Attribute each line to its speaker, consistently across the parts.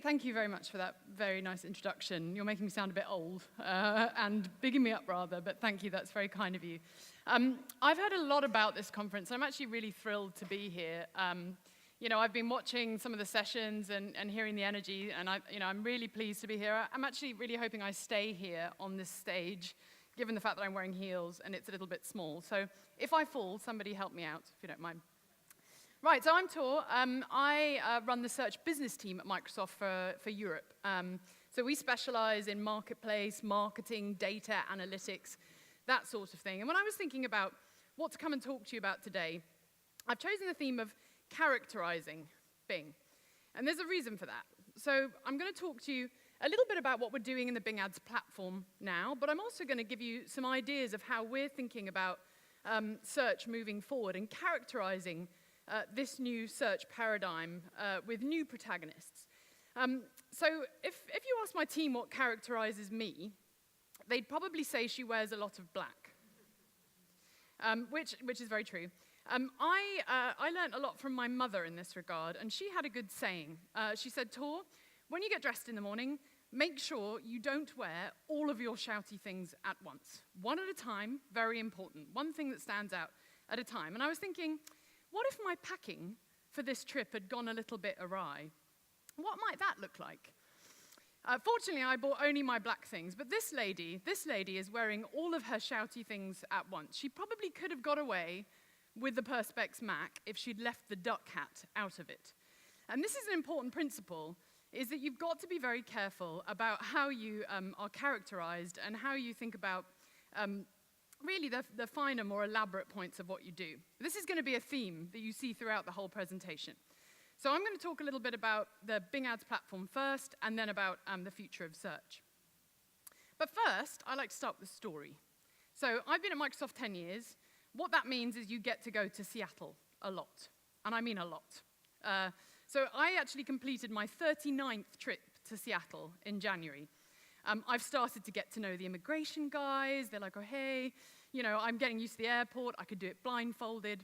Speaker 1: Thank you very much for that very nice introduction. You're making me sound a bit old and bigging me up rather, but thank you, that's very kind of you. I've heard a lot about this conference. I'm actually really thrilled to be here. I've been watching some of the sessions and hearing the energy, and I'm really pleased to be here. I'm actually really hoping I stay here on this stage, given the fact that I'm wearing heels and it's a little bit small. So if I fall, somebody help me out, if you don't mind. Right, so I'm Tor. I run the search business team at Microsoft for Europe. So we specialize in marketplace, marketing, data, analytics, that sort of thing. And when I was thinking about what to come and talk to you about today, I've chosen the theme of characterizing Bing. And there's a reason for that. So I'm going to talk to you a little bit about what we're doing in the Bing Ads platform now, but I'm also going to give you some ideas of how we're thinking about search moving forward and characterizing this new search paradigm with new protagonists. So if you ask my team what characterizes me, they'd probably say she wears a lot of black, which is very true. I learned a lot from my mother in this regard, and she had a good saying. She said, Tor, when you get dressed in the morning, make sure you don't wear all of your shouty things at once. One at a time, very important. One thing that stands out at a time. And I was thinking, what if my packing for this trip had gone a little bit awry? What might that look like? Fortunately, I bought only my black things, but this lady is wearing all of her shouty things at once. She probably could have got away with the Perspex Mac if she'd left the duck hat out of it. And this is an important principle, is that you've got to be very careful about how you are characterized and how you think about really the finer, more elaborate points of what you do. This is going to be a theme that you see throughout the whole presentation. So I'm going to talk a little bit about the Bing Ads platform first, and then about the future of search. But first, I like to start with a story. So I've been at Microsoft 10 years. What that means is you get to go to Seattle a lot, and I mean a lot. So I actually completed my 39th trip to Seattle in January. I've started to get to know the immigration guys. They're like, oh, hey, I'm getting used to the airport. I could do it blindfolded.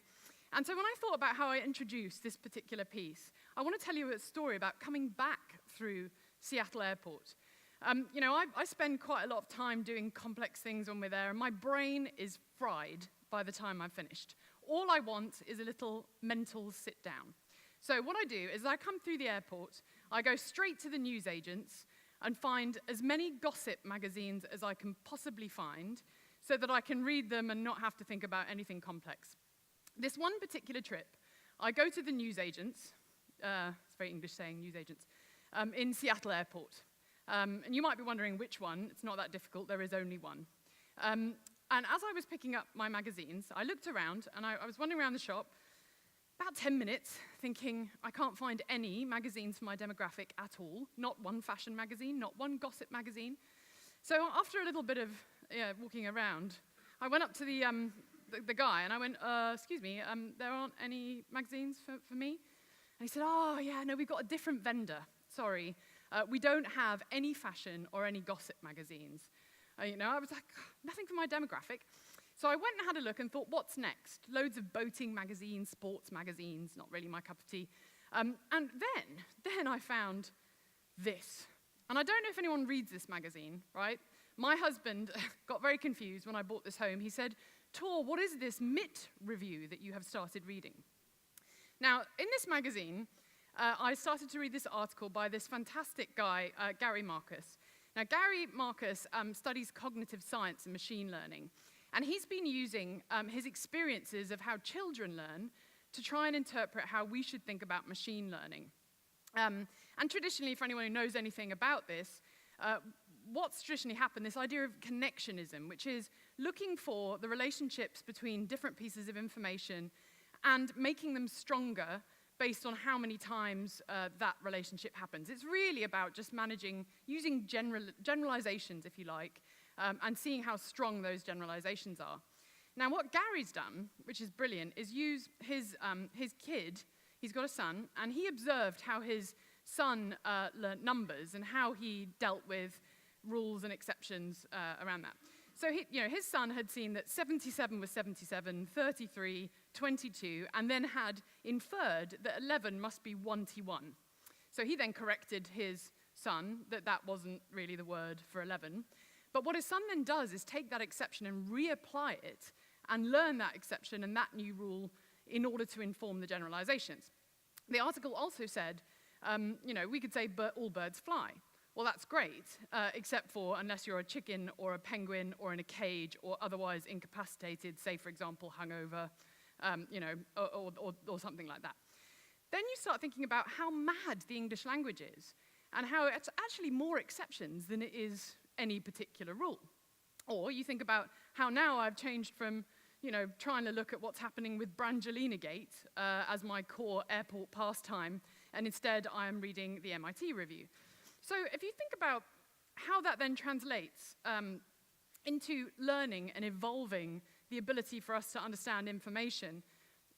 Speaker 1: And so when I thought about how I introduced this particular piece, I want to tell you a story about coming back through Seattle Airport. I spend quite a lot of time doing complex things when we're there, and my brain is fried by the time I've finished. All I want is a little mental sit down. So what I do is I come through the airport, I go straight to the newsagents and find as many gossip magazines as I can possibly find so that I can read them and not have to think about anything complex. This one particular trip, I go to the newsagents, it's very English saying newsagents, in Seattle Airport. And you might be wondering which one. It's not that difficult. There is only one. And as I was picking up my magazines, I looked around, and I was wandering around the shop, about 10 minutes, thinking, I can't find any magazines for my demographic at all. Not one fashion magazine, not one gossip magazine. So after a little bit of walking around, I went up to the guy, and I went, excuse me, there aren't any magazines for me? And he said, oh, yeah, no, we've got a different vendor. Sorry. We don't have any fashion or any gossip magazines. I was like, nothing for my demographic. So I went and had a look and thought, what's next? Loads of boating magazines, sports magazines, not really my cup of tea. And then I found this. And I don't know if anyone reads this magazine, right? My husband got very confused when I brought this home. He said, Tor, what is this MIT review that you have started reading? Now, in this magazine, I started to read this article by this fantastic guy, Gary Marcus. Now, Gary Marcus studies cognitive science and machine learning. And he's been using his experiences of how children learn to try and interpret how we should think about machine learning. And traditionally, for anyone who knows anything about this, what's traditionally happened, this idea of connectionism, which is looking for the relationships between different pieces of information and making them stronger based on how many times that relationship happens. It's really about just using generalizations, if you like, and seeing how strong those generalizations are. Now, what Gary's done, which is brilliant, is use his kid. He's got a son, and he observed how his son learnt numbers and how he dealt with rules and exceptions around that. So his son had seen that 77 was 77, 33, 22, and then had inferred that 11 must be 1-1. So he then corrected his son that that wasn't really the word for 11. But what his son then does is take that exception and reapply it and learn that exception and that new rule in order to inform the generalizations. The article also said, we could say all birds fly. Well, that's great, except for unless you're a chicken or a penguin or in a cage or otherwise incapacitated, say, for example, hungover, or something like that. Then you start thinking about how mad the English language is and how it's actually more exceptions than it is any particular rule. Or you think about how now I've changed from trying to look at what's happening with Brangelina Gate as my core airport pastime, and instead I am reading the MIT review. So if you think about how that then translates into learning and evolving the ability for us to understand information,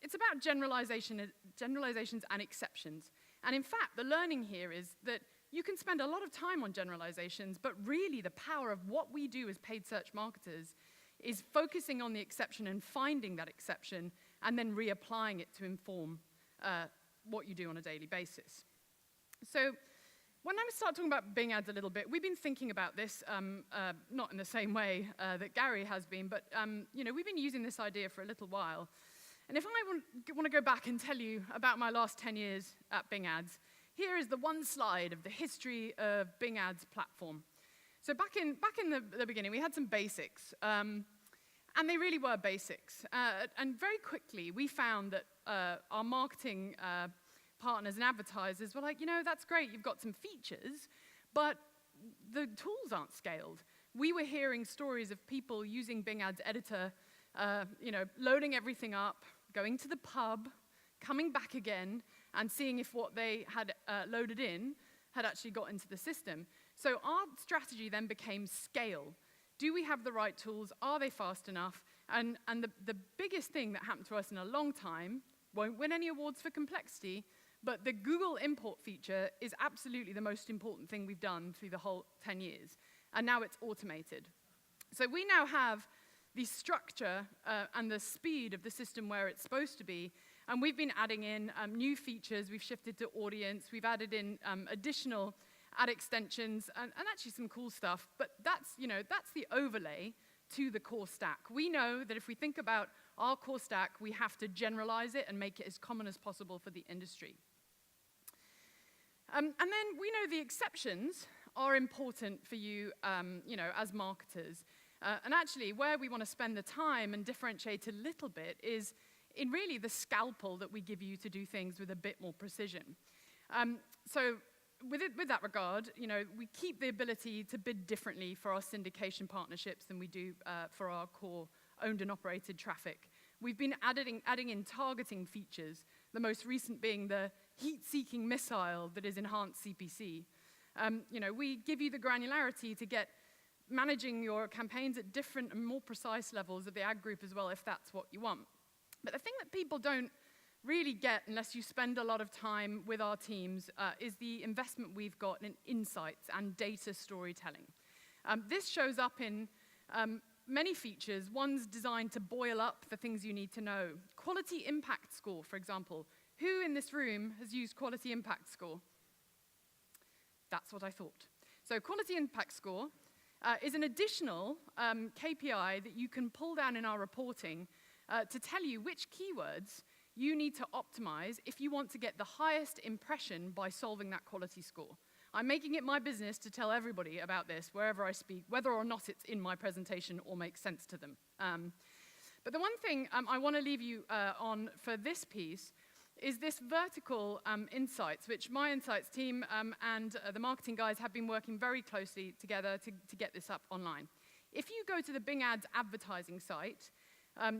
Speaker 1: it's about generalizations and exceptions. And in fact, the learning here is that you can spend a lot of time on generalizations, but really the power of what we do as paid search marketers is focusing on the exception and finding that exception and then reapplying it to inform what you do on a daily basis. So when I start talking about Bing ads a little bit, we've been thinking about this, not in the same way that Gary has been, but we've been using this idea for a little while. And if I want to go back and tell you about my last 10 years at Bing ads, here is the one slide of the history of Bing ads platform. So back in the beginning, we had some basics, and they really were basics. And very quickly, we found that our marketing partners and advertisers were like, that's great, you've got some features, but the tools aren't scaled. We were hearing stories of people using Bing Ads Editor, loading everything up, going to the pub, coming back again, and seeing if what they had loaded in had actually got into the system. So our strategy then became scale. Do we have the right tools? Are they fast enough? And the biggest thing that happened to us in a long time, won't win any awards for complexity, but the Google import feature is absolutely the most important thing we've done through the whole 10 years. And now it's automated. So we now have the structure and the speed of the system where it's supposed to be. And we've been adding in new features. We've shifted to audience. We've added in additional ad extensions and actually some cool stuff. But that's the overlay to the core stack. We know that if we think about our core stack, we have to generalize it and make it as common as possible for the industry. And then we know the exceptions are important for you, as marketers. And actually, where we want to spend the time and differentiate a little bit is in really the scalpel that we give you to do things with a bit more precision. So with that regard, we keep the ability to bid differently for our syndication partnerships than we do for our core owned and operated traffic. We've been adding in targeting features, the most recent being the heat-seeking missile that is enhanced CPC. We give you the granularity to get managing your campaigns at different and more precise levels of the ad group as well, if that's what you want. But the thing that people don't really get unless you spend a lot of time with our teams is the investment we've got in insights and data storytelling. This shows up in many features. One's designed to boil up the things you need to know. Quality impact score, for example. Who in this room has used quality impact score? That's what I thought. So quality impact score is an additional KPI that you can pull down in our reporting to tell you which keywords you need to optimize if you want to get the highest impression by solving that quality score. I'm making it my business to tell everybody about this wherever I speak, whether or not it's in my presentation or makes sense to them. But the one thing I want to leave you on for this piece is this vertical insights, which my insights team and the marketing guys have been working very closely together to get this up online. If you go to the Bing Ads advertising site,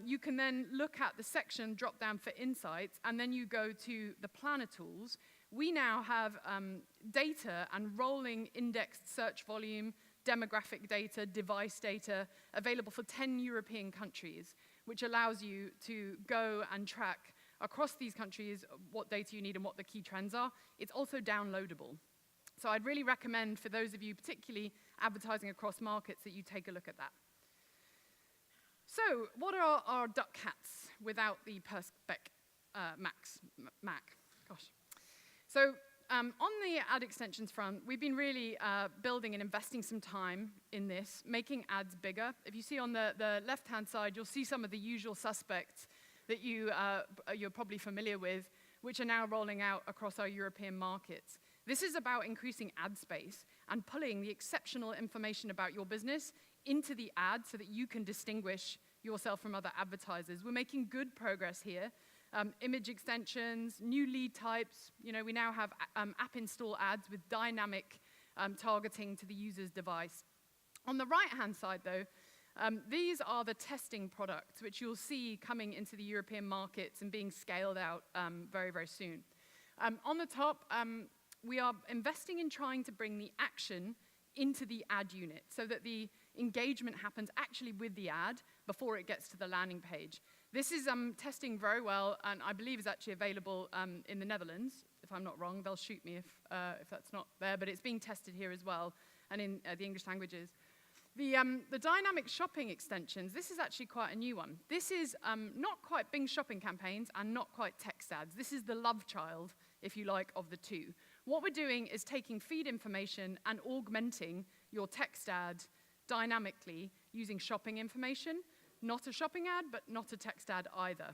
Speaker 1: you can then look at the section drop down for insights, and then you go to the planner tools. We now have data and rolling indexed search volume, demographic data, device data available for 10 European countries, which allows you to go and track across these countries what data you need and what the key trends are. It's also downloadable. So I'd really recommend for those of you particularly advertising across markets that you take a look at that. So what are our duck hats without the Perspec Mac? Gosh. So on the ad extensions front, we've been really building and investing some time in this, making ads bigger. If you see on the left-hand side, you'll see some of the usual suspects that you're probably familiar with, which are now rolling out across our European markets. This is about increasing ad space and pulling the exceptional information about your business into the ad so that you can distinguish yourself from other advertisers. We're making good progress here. Image extensions, new lead types. We now have app install ads with dynamic targeting to the user's device. On the right-hand side, though, these are the testing products, which you'll see coming into the European markets and being scaled out very, very soon. On the top, we are investing in trying to bring the action into the ad unit so that the engagement happens actually with the ad before it gets to the landing page. This is testing very well, and I believe is actually available in the Netherlands. If I'm not wrong, they'll shoot me if that's not there, but it's being tested here as well, and in the English languages. The dynamic shopping extensions, this is actually quite a new one. This is not quite Bing shopping campaigns and not quite text ads. This is the love child, if you like, of the two. What we're doing is taking feed information and augmenting your text ad dynamically using shopping information. Not a shopping ad, but not a text ad either.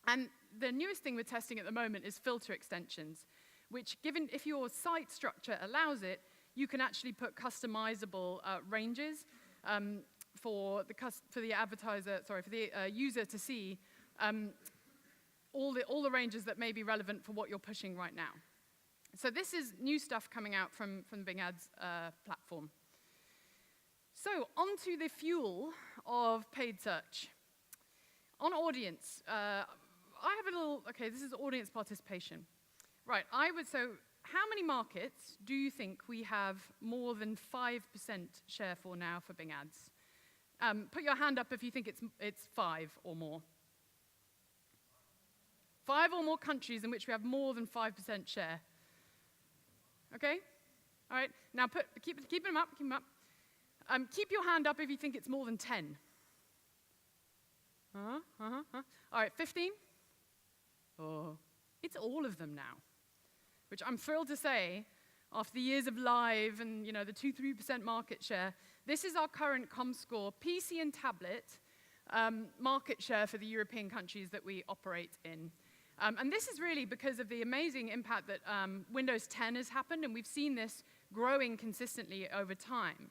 Speaker 1: And the newest thing we're testing at the moment is filter extensions, which, given if your site structure allows it, you can actually put customizable ranges for the advertiser, for the user to see all the ranges that may be relevant for what you're pushing right now. So this is new stuff coming out from the Bing Ads platform. So onto the fuel of paid search. On audience, I have a little, this is audience participation. Right, so how many markets do you think we have more than 5% share for now for Bing Ads? Put your hand up if you think it's 5 or more. 5 or more countries in which we have more than 5% share. Okay? All right, now keep them up, keep them up. Keep your hand up if you think it's more than 10. All right, 15? Oh, it's all of them now, which I'm thrilled to say, after the years of live and the 2-3% market share, this is our current ComScore PC and tablet market share for the European countries that we operate in. And this is really because of the amazing impact that Windows 10 has happened, and we've seen this growing consistently over time.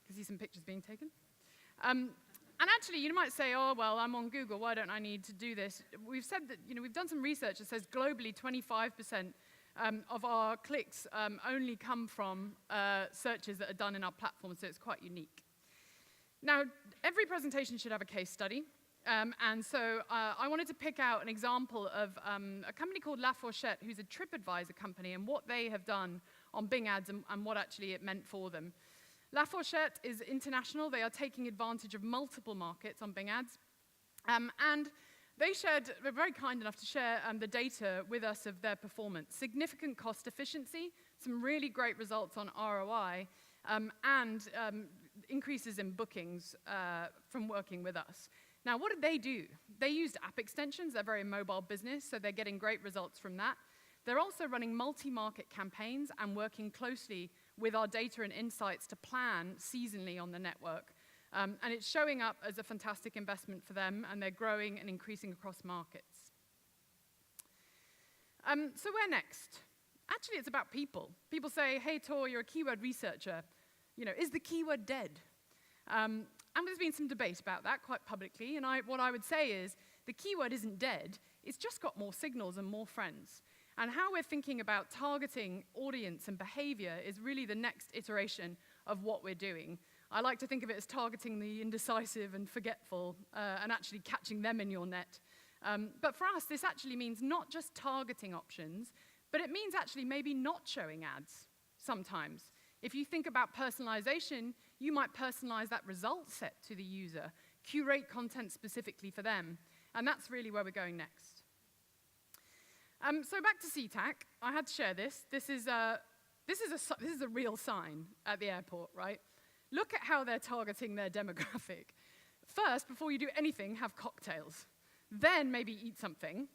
Speaker 1: You can see some pictures being taken. And actually, you might say, oh, well, I'm on Google, why don't I need to do this? We've said that, we've done some research that says globally 25% of our clicks only come from searches that are done in our platform, so it's quite unique. Now, every presentation should have a case study. And so I wanted to pick out an example of a company called La Fourchette, who's a TripAdvisor company, and what they have done on Bing Ads and what actually it meant for them. La Fourchette is international. They are taking advantage of multiple markets on Bing Ads. And they're very kind enough to share the data with us of their performance. Significant cost efficiency, some really great results on ROI, and increases in bookings from working with us. Now, what did they do? They used app extensions. They're a very mobile business, so they're getting great results from that. They're also running multi-market campaigns and working closely with our data and insights to plan seasonally on the network. And it's showing up as a fantastic investment for them, and they're growing and increasing across markets. So where next? Actually, it's about people. People say, hey, Tor, you're a keyword researcher. Is the keyword dead? And there's been some debate about that quite publicly, and what I would say is the keyword isn't dead, it's just got more signals and more friends. And how we're thinking about targeting audience and behavior is really the next iteration of what we're doing. I like to think of it as targeting the indecisive and forgetful and actually catching them in your net. But for us, this actually means not just targeting options, but it means actually maybe not showing ads sometimes. If you think about personalization, you might personalize that result set to the user, curate content specifically for them, and that's really where we're going next. So back to CTAC, I had to share this. This is a real sign at the airport, right? Look at how they're targeting their demographic. First, before you do anything, have cocktails. Then maybe eat something.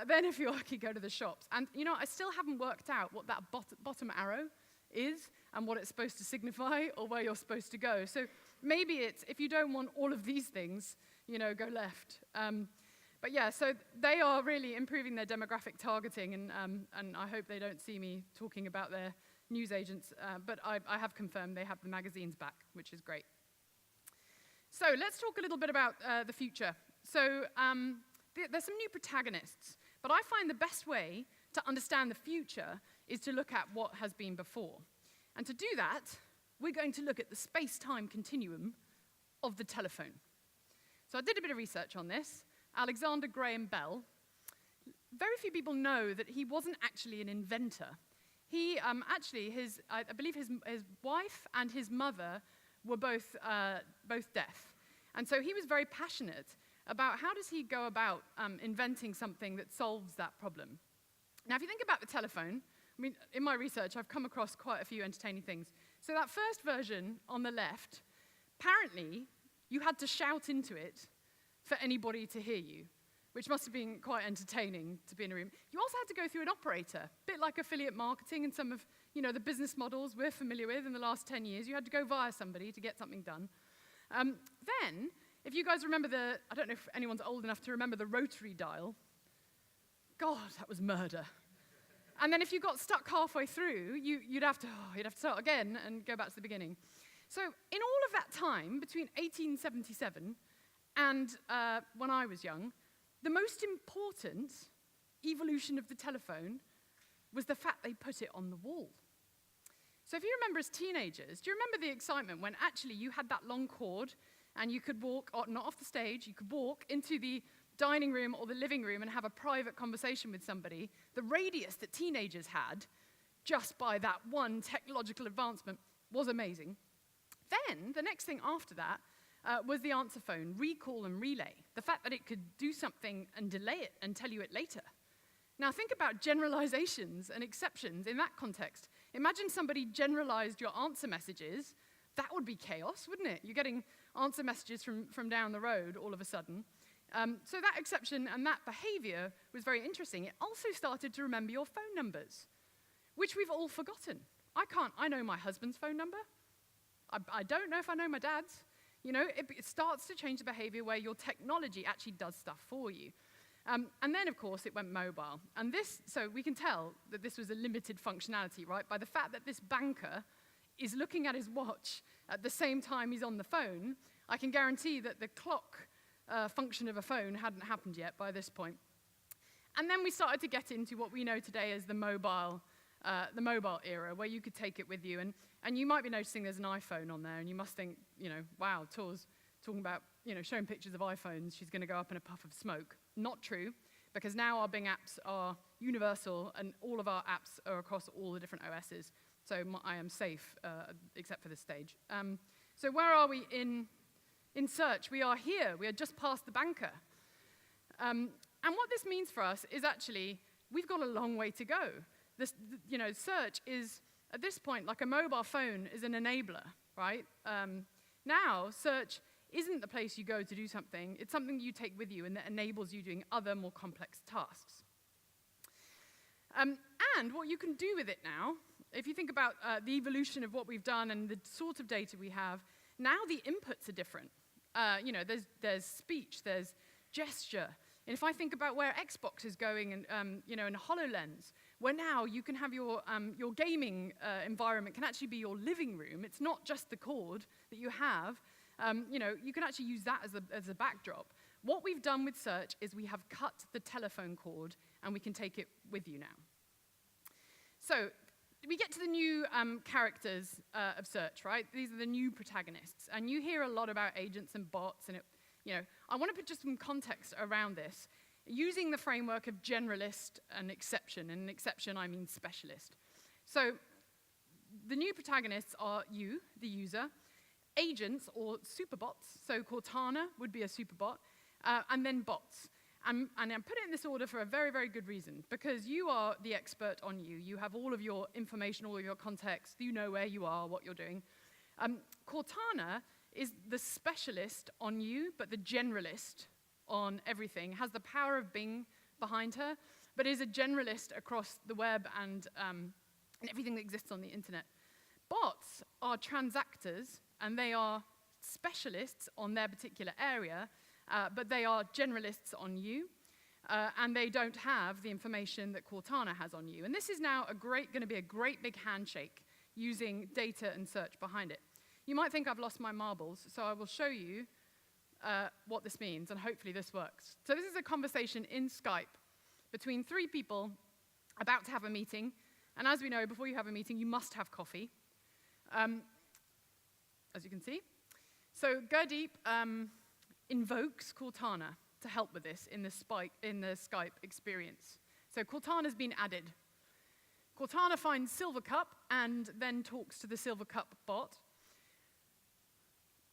Speaker 1: Then if you're lucky, go to the shops. And I still haven't worked out what that bottom arrow is and what it's supposed to signify or where you're supposed to go. So maybe it's, if you don't want all of these things, go left. But yeah, so they are really improving their demographic targeting, and I hope they don't see me talking about their newsagents, but I have confirmed they have the magazines back, which is great. So let's talk a little bit about the future. So there's some new protagonists, but I find the best way to understand the future is to look at what has been before. And to do that, we're going to look at the space-time continuum of the telephone. So I did a bit of research on this. Alexander Graham Bell. Very few people know that he wasn't actually an inventor. He I believe his wife and his mother were both deaf. And so he was very passionate about how does he go about inventing something that solves that problem. Now, if you think about the telephone, I mean, in my research, I've come across quite a few entertaining things. So that first version on the left, apparently, you had to shout into it for anybody to hear you, which must have been quite entertaining to be in a room. You also had to go through an operator, a bit like affiliate marketing and some of the business models we're familiar with in the last 10 years. You had to go via somebody to get something done. Then, if you guys remember I don't know if anyone's old enough to remember the rotary dial. God, that was murder. And then if you got stuck halfway through, you'd have to start again and go back to the beginning. So in all of that time, between 1877 and when I was young, the most important evolution of the telephone was the fact they put it on the wall. So if you remember as teenagers, do you remember the excitement when actually you had that long cord and you could walk, not off the stage, you could walk into the dining room or the living room and have a private conversation with somebody? The radius that teenagers had just by that one technological advancement was amazing. Then, the next thing after that was the answer phone, recall and relay. The fact that it could do something and delay it and tell you it later. Now think about generalizations and exceptions in that context. Imagine somebody generalized your answer messages. That would be chaos, wouldn't it? You're getting answer messages from down the road all of a sudden. So that exception and that behavior was very interesting. It also started to remember your phone numbers, which we've all forgotten. I know my husband's phone number. I don't know if I know my dad's. It starts to change the behavior where your technology actually does stuff for you. And then, of course, it went mobile. And so we can tell that this was a limited functionality, right? By the fact that this banker is looking at his watch at the same time he's on the phone, I can guarantee that the clock function of a phone hadn't happened yet by this point. And then we started to get into what we know today as the mobile era, where you could take it with you. And you might be noticing there's an iPhone on there, and you must think, wow, Tor's talking about, showing pictures of iPhones. She's going to go up in a puff of smoke. Not true, because now our Bing apps are universal, and all of our apps are across all the different OSs. So I am safe, except for this stage. So where are we in search? We are here. We are just past the banker. And what this means for us is actually we've got a long way to go. Search is, at this point, like a mobile phone is an enabler, right? Now, search isn't the place you go to do something. It's something you take with you and that enables you doing other more complex tasks. And what you can do with it now, if you think about the evolution of what we've done and the sort of data we have, now the inputs are different. There's speech, there's gesture. And if I think about where Xbox is going and, in HoloLens, where now you can have your gaming environment can actually be your living room. It's not just the cord that you have. You can actually use that as a backdrop. What we've done with search is we have cut the telephone cord, and we can take it with you now. So we get to the new characters of search, right? These are the new protagonists. And you hear a lot about agents and bots, and I want to put just some context around this, using the framework of generalist and exception. And exception, I mean specialist. So the new protagonists are you, the user, agents or superbots. So Cortana would be a superbot, and then bots. And I put it in this order for a very, very good reason, because you are the expert on you. You have all of your information, all of your context. You know where you are, what you're doing. Cortana is the specialist on you, but the generalist on everything, has the power of Bing behind her, but is a generalist across the web and everything that exists on the internet. Bots are transactors, and they are specialists on their particular area, but they are generalists on you, and they don't have the information that Cortana has on you. And this is now going to be a great big handshake using data and search behind it. You might think I've lost my marbles, so I will show you what this means, and hopefully this works. So this is a conversation in Skype between three people about to have a meeting. And as we know, before you have a meeting, you must have coffee, as you can see. So Gurdeep invokes Cortana to help with this in the Skype experience. So Cortana's been added. Cortana finds Silvercup and then talks to the Silvercup bot,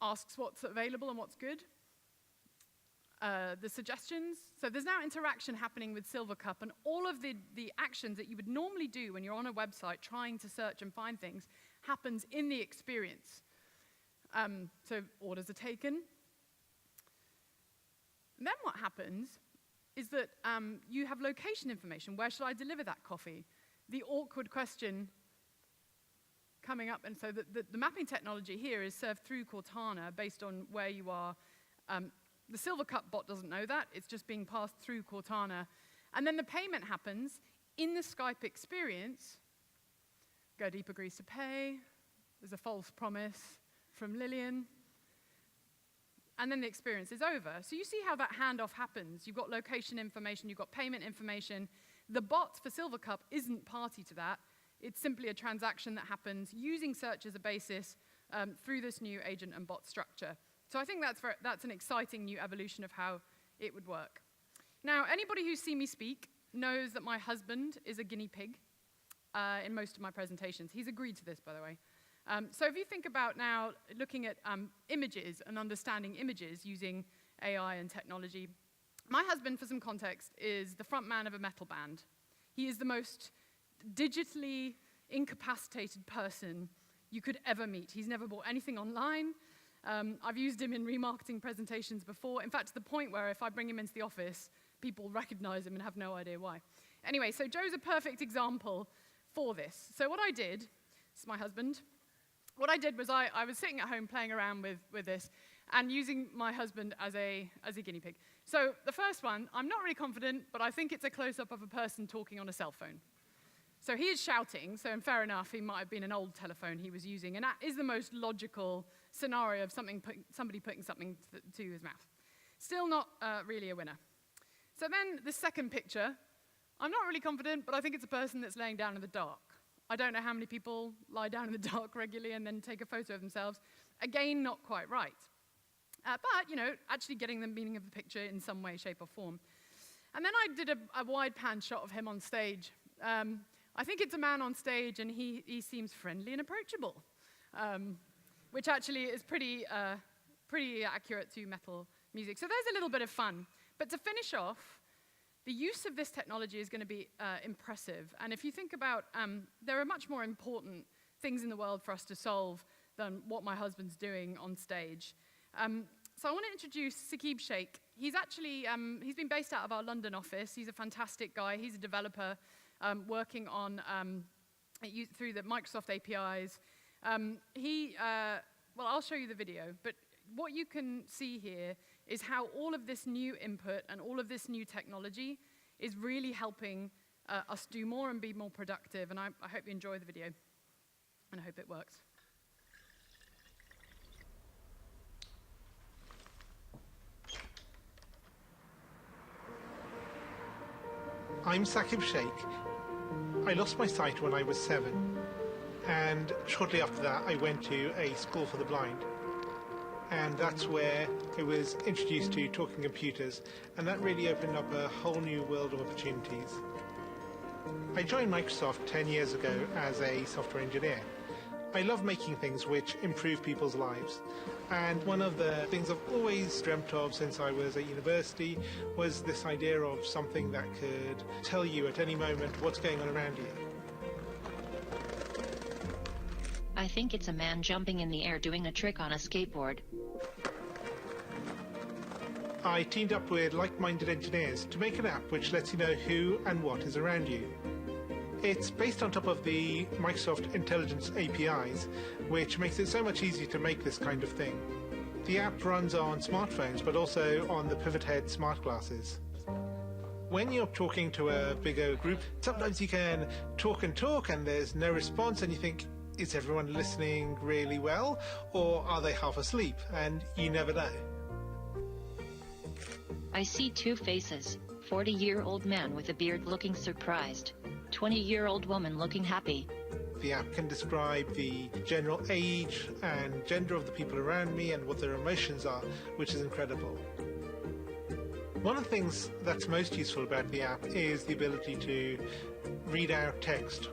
Speaker 1: asks what's available and what's good, the suggestions. So there's now interaction happening with Silvercup, and all of the actions that you would normally do when you're on a website trying to search and find things happens in the experience. So orders are taken. And then what happens is that you have location information. Where should I deliver that coffee? The awkward question coming up, and so the mapping technology here is served through Cortana based on where you are. The Silvercup bot doesn't know that. It's just being passed through Cortana. And then the payment happens in the Skype experience. Gurdeep agrees to pay. There's a false promise from Lillian. And then the experience is over. So you see how that handoff happens. You've got location information, you've got payment information. The bot for Silvercup isn't party to that. It's simply a transaction that happens using search as a basis through this new agent and bot structure. So I think that's an exciting new evolution of how it would work. Now, anybody who's seen me speak knows that my husband is a guinea pig in most of my presentations. He's agreed to this, by the way. So if you think about now looking at images and understanding images using AI and technology, my husband, for some context, is the front man of a metal band. He is the most digitally incapacitated person you could ever meet. He's never bought anything online. I've used him in remarketing presentations before. In fact, to the point where if I bring him into the office, people recognize him and have no idea why. Anyway, so Joe's a perfect example for this. So what I did, this is my husband. What I did was I was sitting at home playing around with this and using my husband as a guinea pig. So the first one, I'm not really confident, but I think it's a close-up of a person talking on a cell phone. So he is shouting, so fair enough, he might have been an old telephone he was using, and that is the most logical scenario of somebody putting something to his mouth. Still not really a winner. So then the second picture, I'm not really confident, but I think it's a person that's laying down in the dark. I don't know how many people lie down in the dark regularly and then take a photo of themselves. Again, not quite right. But, you know, actually getting the meaning of the picture in some way, shape, or form. And then I did a wide pan shot of him on stage. I think it's a man on stage, and he seems friendly and approachable, which actually is pretty accurate to metal music. So there's a little bit of fun. But to finish off, the use of this technology is going to be impressive. And if you think about, there are much more important things in the world for us to solve than what my husband's doing on stage. So I want to introduce Saqib Sheikh. He's actually, he's been based out of our London office. He's a fantastic guy. He's a developer working on, through the Microsoft APIs. Well, I'll show you the video, but what you can see here is how all of this new input and all of this new technology is really helping us do more and be more productive. And I hope you enjoy the video, and I hope it works.
Speaker 2: I'm Saqib Sheikh. I lost my sight when I was 7, and shortly after that I went to a school for the blind. And that's where I was introduced to talking computers, and that really opened up a whole new world of opportunities. I joined Microsoft 10 years ago as a software engineer. I love making things which improve people's lives. And one of the things I've always dreamt of since I was at university was this idea of something that could tell you at any moment what's going on around you.
Speaker 3: I think it's a man jumping in the air doing a trick on a skateboard.
Speaker 2: I teamed up with like-minded engineers to make an app which lets you know who and what is around you. It's based on top of the Microsoft Intelligence APIs, which makes it so much easier to make this kind of thing. The app runs on smartphones, but also on the Pivot Head smart glasses. When you're talking to a bigger group, sometimes you can talk and there's no response, and you think, is everyone listening really well, or are they half asleep? And you never know.
Speaker 3: I see two faces, 40-year-old man with a beard looking surprised, 20-year-old woman looking happy.
Speaker 2: The app can describe the general age and gender of the people around me and what their emotions are, which is incredible. One of the things that's most useful about the app is the ability to read out text.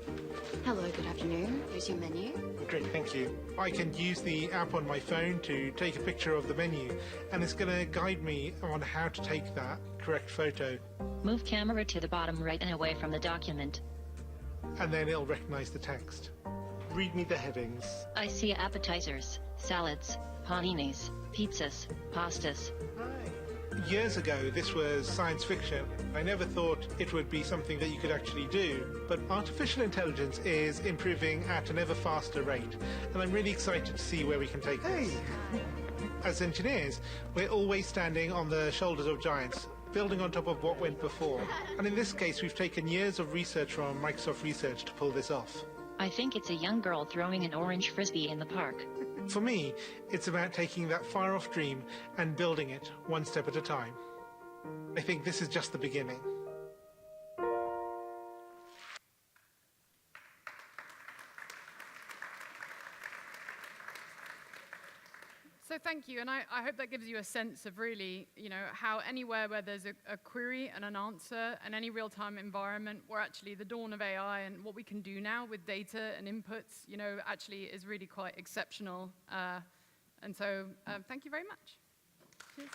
Speaker 4: Hello, good afternoon. Here's your menu.
Speaker 2: Great, thank you. I can use the app on my phone to take a picture of the menu, and it's going to guide me on how to take that correct photo.
Speaker 3: Move camera to the bottom right and away from the document.
Speaker 2: And then it'll recognize the text. Read me the headings.
Speaker 3: I see appetizers, salads, paninis, pizzas, pastas.
Speaker 2: Years ago, this was science fiction. I never thought it would be something that you could actually do. But artificial intelligence is improving at an ever faster rate, and I'm really excited to see where we can take this. As engineers, we're always standing on the shoulders of giants, building on top of what went before. And in this case, we've taken years of research from Microsoft Research to pull this off.
Speaker 3: I think it's a young girl throwing an orange frisbee in the park.
Speaker 2: For me, it's about taking that far-off dream and building it one step at a time. I think this is just the beginning.
Speaker 1: So thank you, and I hope that gives you a sense of really, how anywhere where there's a query and an answer and any real-time environment where actually the dawn of AI and what we can do now with data and inputs, actually is really quite exceptional. And so thank you very much. Cheers.